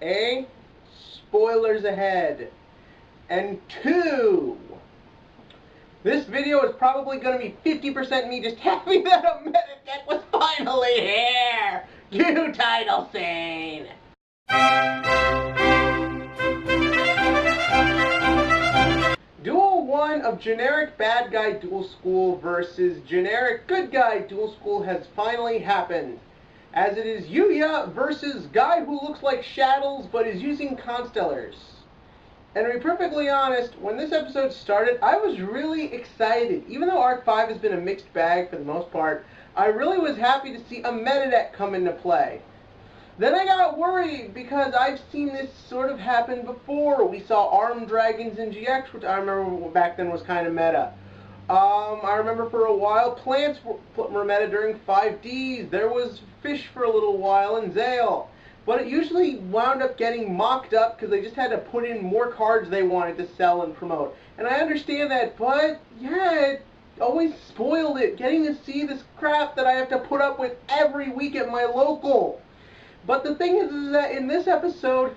A, spoilers ahead. And 2, this video is probably going to be 50% me just happy that a Medideck was finally here! Cue title scene! Duel 1 of generic bad guy dual school versus generic good guy dual school has finally happened. As it is Yugioh versus guy who looks like Shaddles but is using Constellars. And to be perfectly honest, when this episode started, I was really excited. Even though Arc 5 has been a mixed bag for the most part, I really was happy to see a Medideck come into play. Then I got worried because I've seen this sort of happen before. We saw Armed Dragons in GX, which I remember back then was kind of meta. I remember for a while plants were meta during 5Ds. There was fish for a little while in Zale. But it usually wound up getting mocked up because they just had to put in more cards they wanted to sell and promote. And I understand that, but yeah, it always spoiled it, getting to see this crap that I have to put up with every week at my local. But the thing is that in this episode,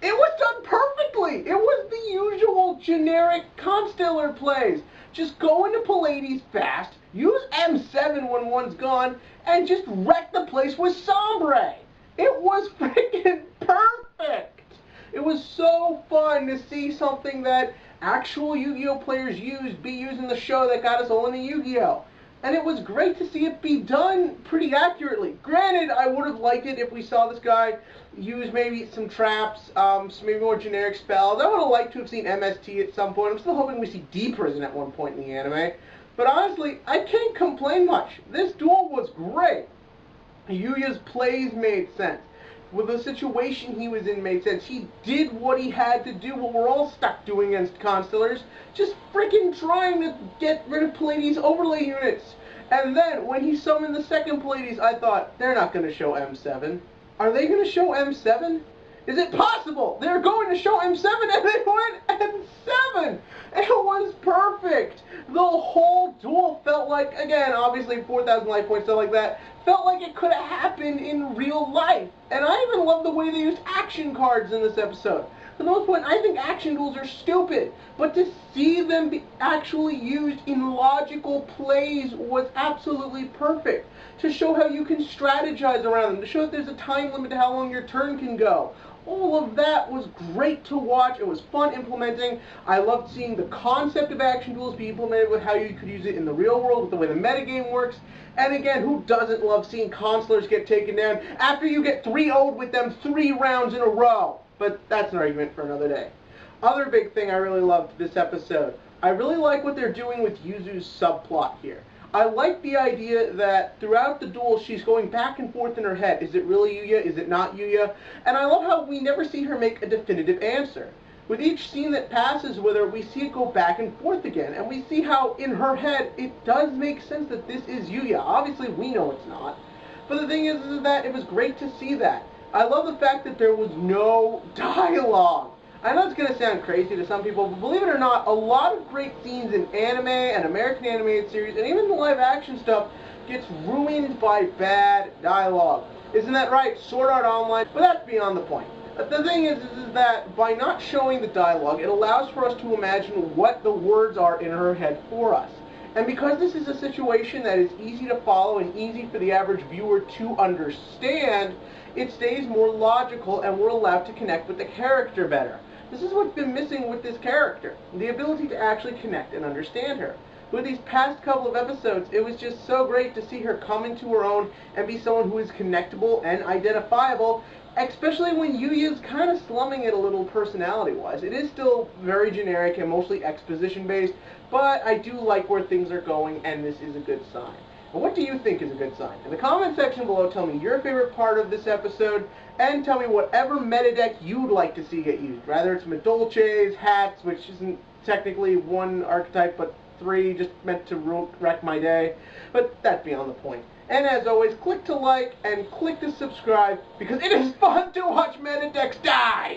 it was done perfectly. It was the usual generic Constellar plays. Just go into Pallades fast, use M7 when one's gone, and just wreck the place with Sombre. It was freaking perfect. It was so fun to see something that actual Yu-Gi-Oh players be used in the show that got us all into Yu-Gi-Oh. And it was great to see it be done pretty accurately. Granted, I would have liked it if we saw this guy use maybe some traps, some maybe more generic spells. I would have liked to have seen MST at some point. I'm still hoping we see D-Prison at one point in the anime. But honestly, I can't complain much. This duel was great. Yugioh's plays made sense. With the situation he was in made sense. He did what he had to do, what we're all stuck doing against Constellars. Just freaking trying to get rid of Pallades overlay units. And then, when he summoned the second Pallades, I thought, they're not going to show M7. Are they going to show M7? Is it possible? They're going to show M7 and they went M7! It was perfect! The whole duel felt like, again, obviously 4,000 life points, stuff like that, felt like it could have happened in real life. And I even love the way they used action cards in this episode. For the most part, I think action duels are stupid, but to see them be actually used in logical plays was absolutely perfect. To show how you can strategize around them, to show that there's a time limit to how long your turn can go. All of that was great to watch. It was fun implementing. I loved seeing the concept of action duels be implemented with how you could use it in the real world, with the way the metagame works. And again, who doesn't love seeing Constellars get taken down after you get 3-0'd with them 3 rounds in a row? But that's an argument for another day. Other big thing I really loved this episode. I really like what they're doing with Yuzu's subplot here. I like the idea that throughout the duel she's going back and forth in her head. Is it really Yugioh? Is it not Yugioh? And I love how we never see her make a definitive answer. With each scene that passes with her, we see it go back and forth again. And we see how in her head it does make sense that this is Yugioh. Obviously we know it's not. But the thing is that it was great to see that. I love the fact that there was no dialogue. I know it's going to sound crazy to some people, but believe it or not, a lot of great scenes in anime and American animated series, and even the live action stuff, gets ruined by bad dialogue. Isn't that right? Sword Art Online? But that's beyond the point. The thing is that by not showing the dialogue, it allows for us to imagine what the words are in her head for us. And because this is a situation that is easy to follow and easy for the average viewer to understand, it stays more logical and we're allowed to connect with the character better. This is what's been missing with this character, the ability to actually connect and understand her. With these past couple of episodes, it was just so great to see her come into her own and be someone who is connectable and identifiable, especially when Yugioh's kind of slumming it a little personality-wise. It is still very generic and mostly exposition-based, but I do like where things are going, and this is a good sign. And what do you think is a good sign? In the comment section below, tell me your favorite part of this episode, and tell me whatever Medideck you'd like to see get used. Rather it's Madolches, hats, which isn't technically 1 archetype, but 3, just meant to wreck my day. But that's beyond the point. And as always, click to like and click to subscribe, because it is fun to watch Medidecks die!